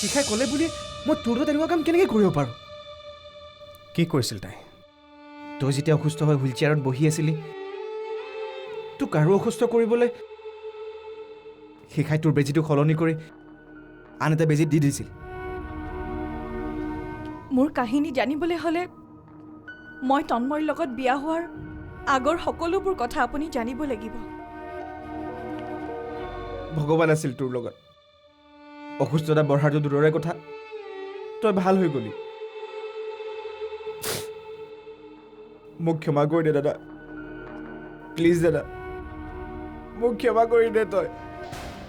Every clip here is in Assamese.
শিখাই ক'লে বুলি মই তোৰ লগত এনেকুৱা কাম কেনেকৈ কৰিব পাৰোঁ? কি কৰিছিল তাই? তই যেতিয়া অসুস্থ হৈ হুইল চেয়াৰত বহি আছিলি, তোক আৰু অসুস্থ কৰিবলৈ শিখাই তোৰ বেজীটো সলনি কৰি আন এটা বেজী দি দিছিল। মোৰ কাহিনী জানিবলৈ হ'লে মই তন্ময়ৰ লগত বিয়া হোৱাৰ আগৰ সকলোবোৰ কথা আপুনি জানিব লাগিব। ভগৱান আছিল তোৰ লগত। অসুস্থতা বঢ়াটো দূৰৰে কথা, তই ভাল হৈ গলি। মোক ক্ষমা কৰি দে দাদা, প্লিজ দাদা, মোক ক্ষমা কৰি দে তই।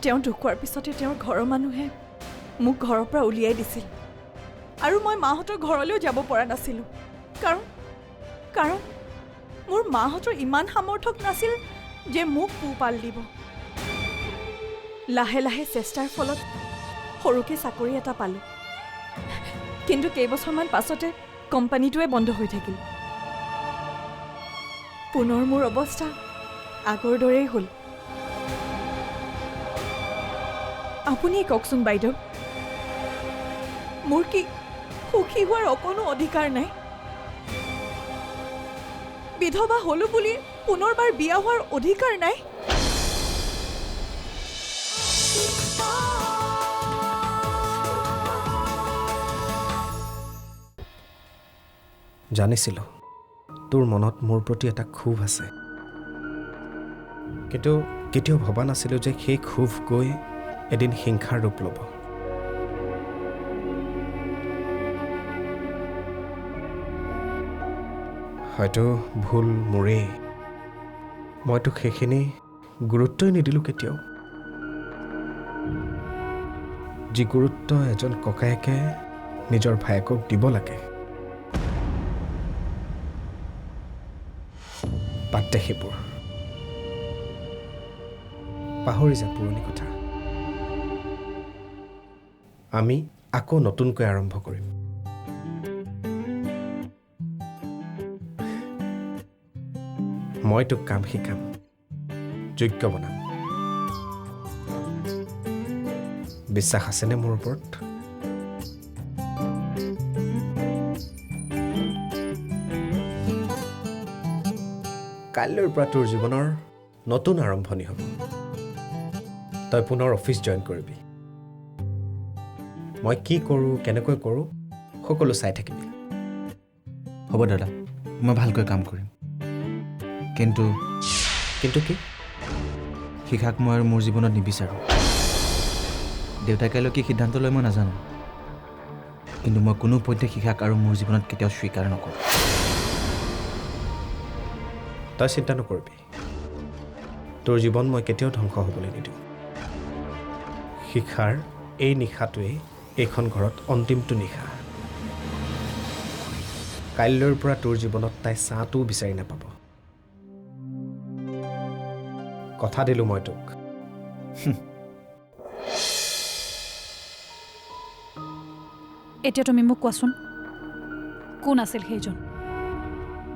তেওঁ ঢুকোৱাৰ পিছতে তেওঁৰ ঘৰৰ মানুহে মোক ঘৰৰ পৰা উলিয়াই দিছিল আৰু মই মাহঁতৰ ঘৰলৈও যাব পৰা নাছিলোঁ। কাৰণ মোৰ মাহঁতৰ ইমান সামৰ্থক নাছিল যে মোক পোহপাল দিব। লাহে লাহে চেষ্টাৰ ফলত সৰুকৈ চাকৰি এটা পালোঁ, কিন্তু কেইবছৰমান পাছতে কোম্পানীটোৱে বন্ধ হৈ থাকিল। পুনৰ মোৰ অৱস্থা আগৰ দৰেই হ'ল। আপুনি কওকচোন বাইদেউ, মোৰ কি সুখী হোৱাৰ অকণো অধিকাৰ নাই? বিধৱা হ'লো বুলি পুনৰবাৰ বিয়া হোৱাৰ অধিকাৰ নাই? জানিছিলোঁ তোৰ মনত মোৰ প্ৰতি এটা ক্ষোভ আছে, কিন্তু কেতিয়াও ভবা নাছিলোঁ যে সেই ক্ষোভ গৈ এদিন হিংসাৰ ৰূপ ল'ব। হয়তো ভুল মোৰেই, মই তোক সেইখিনি গুৰুত্বই নিদিলোঁ কেতিয়াও। যি গুৰুত্ব এজন ককায়েকে নিজৰ ভায়েকক দিব লাগে, বাদ দে সেইবোৰ, পাহৰি যা পুৰণি কথা। আমি আকৌ নতুনকৈ আৰম্ভ কৰিম। মই তোক কাম শিকাম, যোগ্য বনাম। বিশ্বাস আছেনে মোৰ ওপৰত? কাইলৈৰ পৰা তোৰ জীৱনৰ নতুন আৰম্ভণি হ'ব। তই পুনৰ অফিচ জইন কৰিবি। মই কি কৰোঁ, কেনেকৈ কৰোঁ, সকলো চাই থাকিবি। হ'ব দাদা, মই ভালকৈ কাম কৰিম। কিন্তু কি? শিখাক মই আৰু মোৰ জীৱনত নিবিচাৰোঁ। দেউতাই কাইলৈ কি সিদ্ধান্ত লয় মই নাজানো, কিন্তু মই কোনোপধ্যে শিখাক আৰু মোৰ জীৱনত কেতিয়াও স্বীকাৰ নকৰোঁ। তই চিন্তা নকৰিবি, তোৰ জীৱন মই কেতিয়াও ধ্বংস হ'বলৈ নিদিওঁ। শিখাৰ এই নিশাটোৱেই এইখন ঘৰত অন্তিমটো নিশা। কাইলৈৰ পৰা তোৰ জীৱনত তাই ছাঁটোও বিচাৰি নাপাব। কথা দিলোঁ মই তোক। এতিয়া তুমি মোক কোৱাচোন, কোন আছিল সেইজন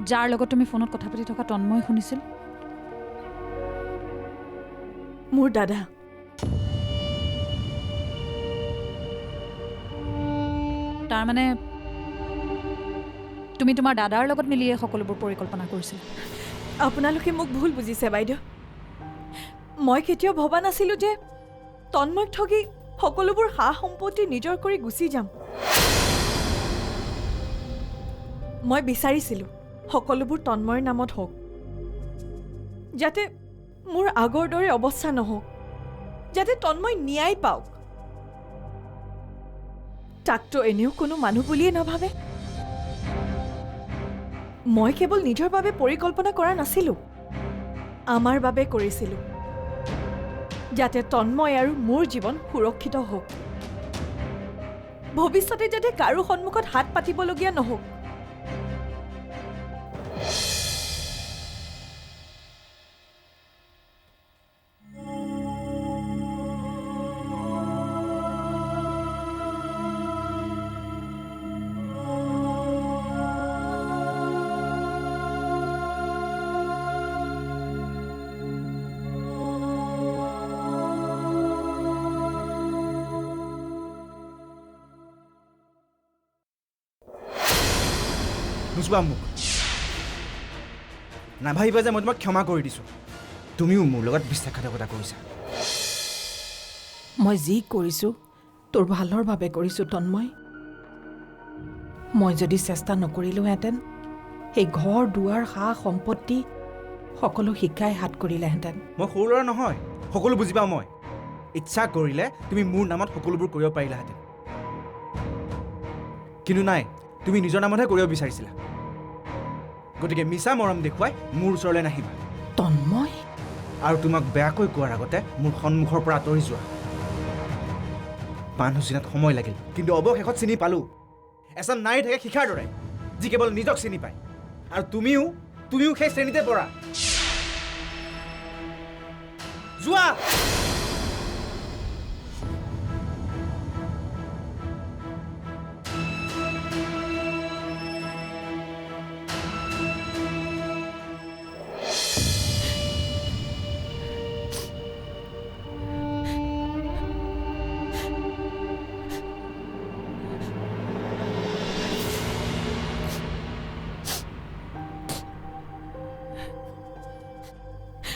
যাৰ লগত তুমি ফোনত কথা পাতি থকা তন্ময় শুনিছিল? মোৰ দাদা। তাৰমানে তুমি তোমাৰ দাদাৰ লগত মিলিয়ে সকলোবোৰ পৰিকল্পনা কৰিছিল? আপোনালোকে মোক ভুল বুজিছে বাইদেউ। মই কেতিয়াও ভবা নাছিলোঁ যে তন্ময়ক ঠগি সকলোবোৰ সা সম্পত্তি নিজৰ কৰি গুচি যাম। মই বিচাৰিছিলোঁ সকলোবোৰ তন্ময়ৰ নামত হওক, যাতে মোৰ আগৰ দৰে অৱস্থা নহওক, যাতে তন্ময় ন্যায় পাওক। তাকতো এনেও কোনো মানুহ বুলিয়ে নাভাবে। মই কেৱল নিজৰ বাবে পৰিকল্পনা কৰা নাছিলোঁ, আমাৰ বাবে কৰিছিলোঁ, যাতে তন্ময় আৰু মোৰ জীৱন সুৰক্ষিত হওক, ভৱিষ্যতে যাতে কাৰো সন্মুখত হাত পাতিবলগীয়া নহওক। নোচোৱা মোক নাভাবিবা যে মই তোমাক ক্ষমা কৰি দিছোঁ তুমিও মোৰ লগত বিশ্বাসঘাতকতা কৰিছা মই যি কৰিছোঁ তোৰ ভালৰ বাবে কৰিছোঁ তন্ময় মই যদি চেষ্টা নকৰিলোহেঁতেন সেই ঘৰ দুৱাৰ সা সম্পত্তি সকলো শিকাই হাত কৰিলেহেঁতেন মই সৰু ল'ৰা নহয় সকলো বুজি পাওঁ মই ইচ্ছা কৰিলে তুমি মোৰ নামত সকলোবোৰ কৰিব পাৰিলাহেঁতেন কিন্তু নাই তুমি নিজৰ নামতহে কৰিব বিচাৰিছিলা গতিকে মিছা মৰম দেখুৱাই মোৰ ওচৰলৈ নাহিবা তন্ময় আৰু তোমাক বেয়াকৈ কোৱাৰ আগতে মোৰ সন্মুখৰ পৰা আঁতৰি যোৱা মানুহ চিনাত সময় লাগিল কিন্তু অৱশেষত চিনি পালোঁ এজন নাৰী থাকে শিখাৰ দৰে যি কেৱল নিজক চিনি পায় আৰু তুমিও সেই শ্ৰেণীতে পৰা যোৱা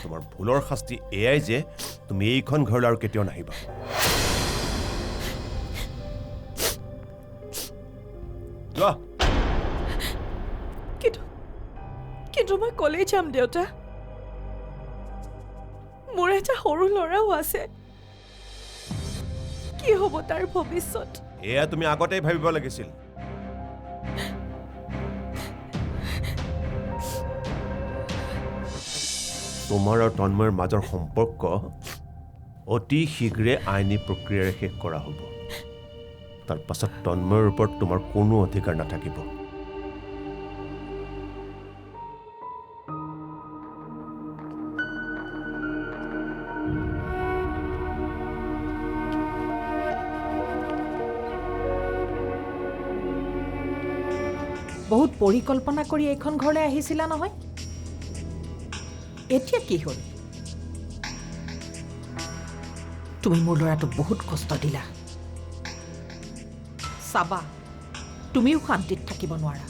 তোমাৰ ভুলৰ শাস্তি এয়াই যে তুমি এইখন ঘৰলৈ আৰু কেতিয়াও নাহিবা যোৱা কিন্তু মই কলেই যাম দেউতা মোৰ এটা সৰু ল'ৰাও আছে কি হ'ব তাৰ ভৱিষ্যত এয়া তুমি আগতেই ভাবিব লাগিছিল তোমাৰ আৰু তন্ময়ৰ মাজৰ সম্পৰ্ক অতি শীঘ্ৰে আইনী প্ৰক্ৰিয়াৰে শেষ কৰা হ'ব তাৰ পাছত তন্ময়ৰ ওপৰত তোমাৰ কোনো অধিকাৰ নাথাকিব বহুত পৰিকল্পনা কৰি এইখন ঘৰলৈ আহিছিলা নহয় এতিয়া কি হ'ল তুমি মোৰ ল'ৰাটোক বহুত কষ্ট দিলা চাবা তুমিও শান্তিত থাকিব নোৱাৰা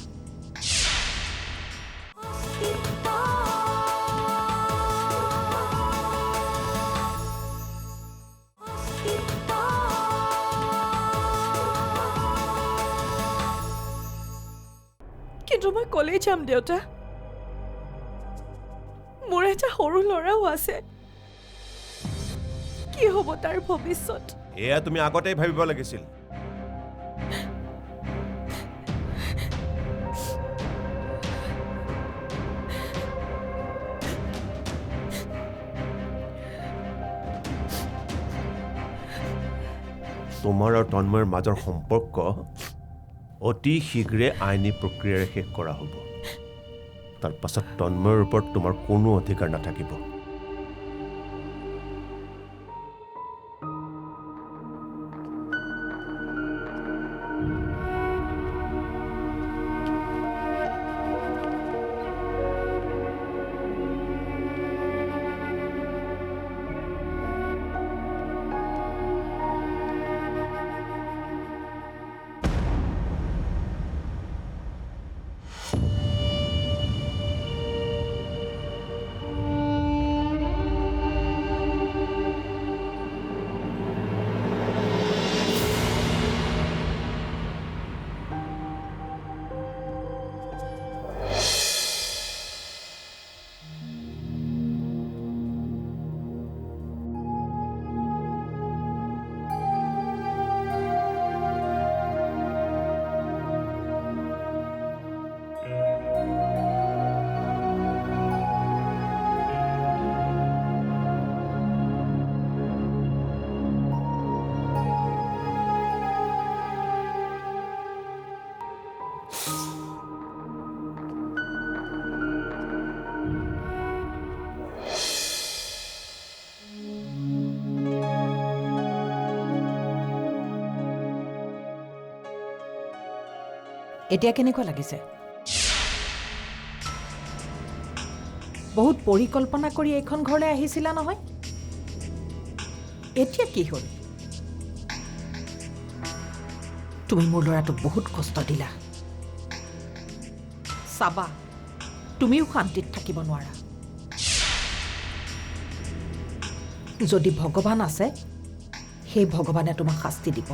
কিন্তু মই কলেই যাম দেউতা মোৰ এটা সৰু ল'ৰাও আছে কি হ'ব তাৰ ভৱিষ্যত এয়া তুমি আগতেই ভাবিব লাগিছিল তোমাৰ আৰু তন্ময়ৰ মাজৰ সম্পৰ্ক অতি শীঘ্ৰে আইনী প্ৰক্ৰিয়াৰে শেষ কৰা হ'ব তাৰ পাছত তন্ময়ৰ ওপৰত তোমাৰ কোনো অধিকাৰ নাথাকিব এতিয়া কেনেকুৱা লাগিছে বহুত পৰিকল্পনা কৰি এইখন ঘৰলৈ আহিছিলা নহয় এতিয়া কি হ'ল তুমি মোৰ ল'ৰাটোক বহুত কষ্ট দিলা চাবা তুমিও শান্তিত থাকিব নোৱাৰা যদি ভগৱান আছে সেই ভগৱানে তোমাক শাস্তি দিব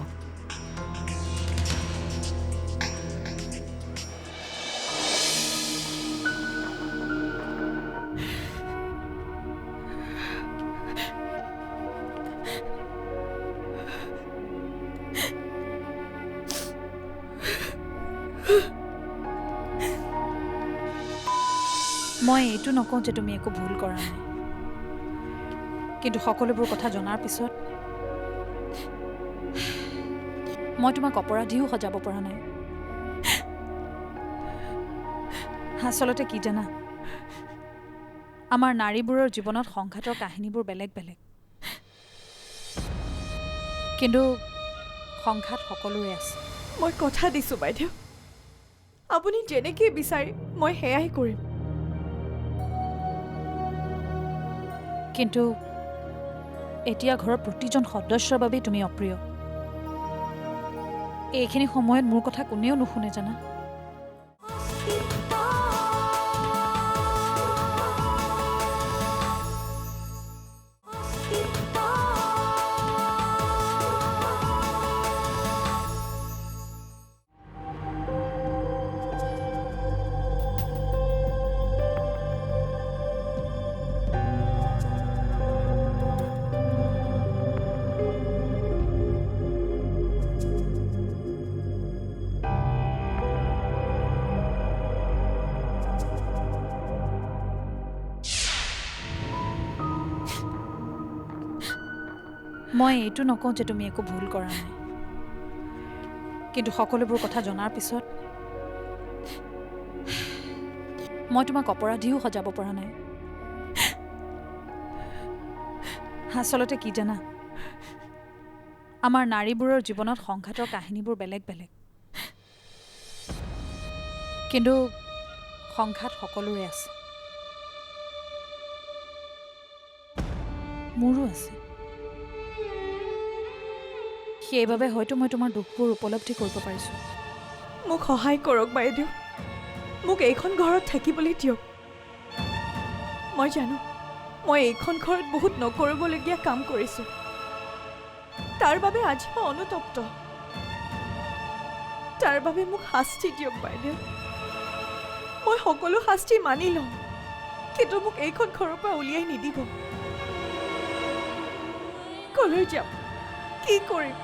মই এইটো নকওঁ যে তুমি একো ভুল কৰা নাই কিন্তু সকলোবোৰ কথা জনাৰ পিছত মই তোমাক অপৰাধীও সজাব পৰা নাই আচলতে কি জানা আমাৰ নাৰীবোৰৰ জীৱনত সংঘাতৰ কাহিনীবোৰ বেলেগ বেলেগ কিন্তু সংঘাত সকলোৰে আছে মই কথা দিছোঁ বাইদেউ আপুনি যেনেকৈ বিচাৰে মই সেয়াই কৰিম কিন্তু এতিয়া ঘৰৰ প্ৰতিজন সদস্যৰ বাবেই তুমি অপ্ৰিয় এইখিনি সময়ত মোৰ কথা কোনেও নুশুনে জানা মই এইটো নকওঁ যে তুমি একো ভুল কৰা নাই কিন্তু সকলোবোৰ কথা জনাৰ পিছত মই তোমাক অপৰাধীও সজাব পৰা নাই আচলতে কি জানা আমাৰ নাৰীবোৰৰ জীৱনত সংঘাতৰ কাহিনীবোৰ বেলেগ বেলেগ কিন্তু সংঘাত সকলোৰে আছে মোৰো আছে সেইবাবে হয়তো মই তোমাৰ দুখবোৰ উপলব্ধি কৰিব পাৰিছোঁ মোক সহায় কৰক বাইদেউ মোক এইখন ঘৰত থাকিবলৈ দিয়ক মই জানো মই এইখন ঘৰত বহুত নকৰিবলগীয়া কাম কৰিছোঁ তাৰ বাবে আজি মই অনুতপ্ত তাৰ বাবে মোক শাস্তি দিয়ক বাইদেউ মই সকলো শাস্তি মানি লওঁ কিন্তু মোক এইখন ঘৰৰ পৰা উলিয়াই নিদিব কলৈ যাম কি কৰিম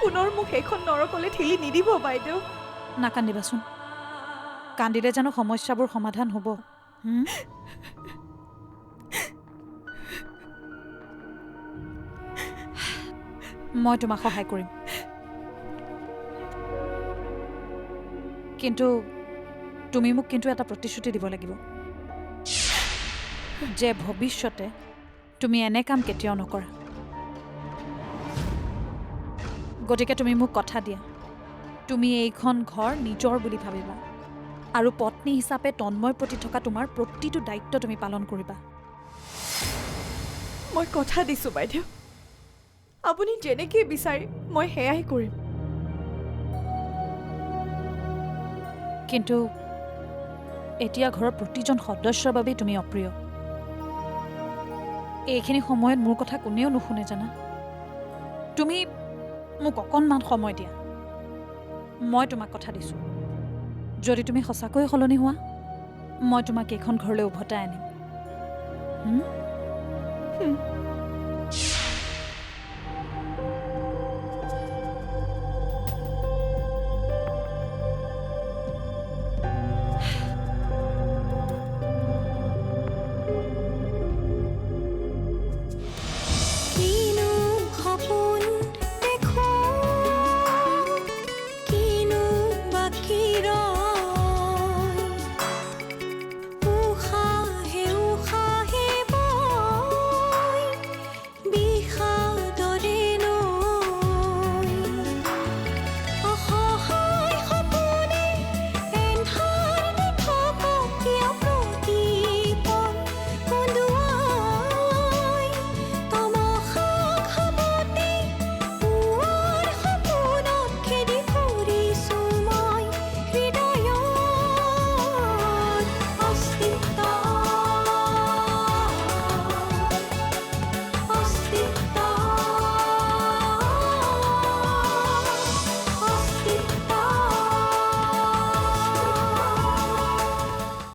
পুনৰ মোক এইখন নৰকলৈ ঠেলি নিদিব বাইদেউ নাকান্দিবাচোন কান্দিলে জানো সমস্যাবোৰ সমাধান হ'ব মই তোমাক সহায় কৰিম কিন্তু তুমি মোক কিন্তু এটা প্ৰতিশ্ৰুতি দিব লাগিব যে ভৱিষ্যতে তুমি এনে কাম কেতিয়াও নকৰা গতিকে তুমি মোক কথা দিয়া তুমি এইখন ঘৰ নিজৰ বুলি ভাবিবা আৰু পত্নী হিচাপে তন্ময়ৰ প্ৰতি থকা তোমাৰ প্ৰতিটো দায়িত্ব তুমি পালন কৰিবা মই কথা দিছোঁ বাইদেউ আপুনি যেনেকৈ বিচাৰে মই সেয়াই কৰিম কিন্তু এতিয়া ঘৰৰ প্ৰতিজন সদস্যৰ বাবেই তুমি অপ্ৰিয় এইখিনি সময়ত মোৰ কথা কোনেও নুশুনে জানা তুমি মোক অকণমান সময় দিয়া মই তোমাক কথা দিছোঁ যদি তুমি সঁচাকৈ সলনি হোৱা মই তোমাক এইখন ঘৰলৈ উভতাই আনিম